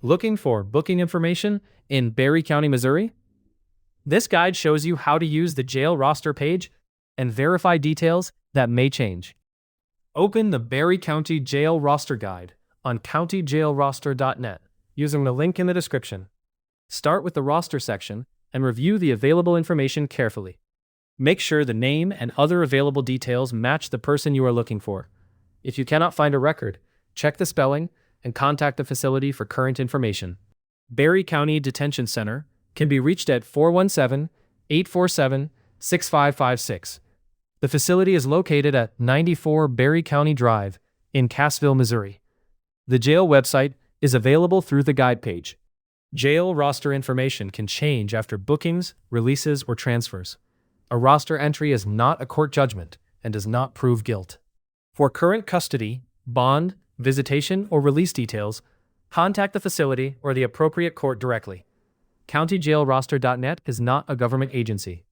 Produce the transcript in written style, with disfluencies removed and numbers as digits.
Looking for booking information in Barry County, Missouri? This guide shows you how to use the jail roster page and verify details that may change. Open the Barry County Jail Roster Guide on countyjailroster.net using the link in the description. Start with the roster section and review the available information carefully. Make sure the name and other available details match the person you are looking for. If you cannot find a record, check the spelling and contact the facility for current information. Barry County Detention Center can be reached at 417-847-6556. The facility is located at 94 Barry County Drive in Cassville, Missouri. The jail website is available through the guide page. Jail roster information can change after bookings, releases, or transfers. A roster entry is not a court judgment and does not prove guilt. For current custody, bond, visitation, or release details, contact the facility or the appropriate court directly. CountyJailRoster.net is not a government agency.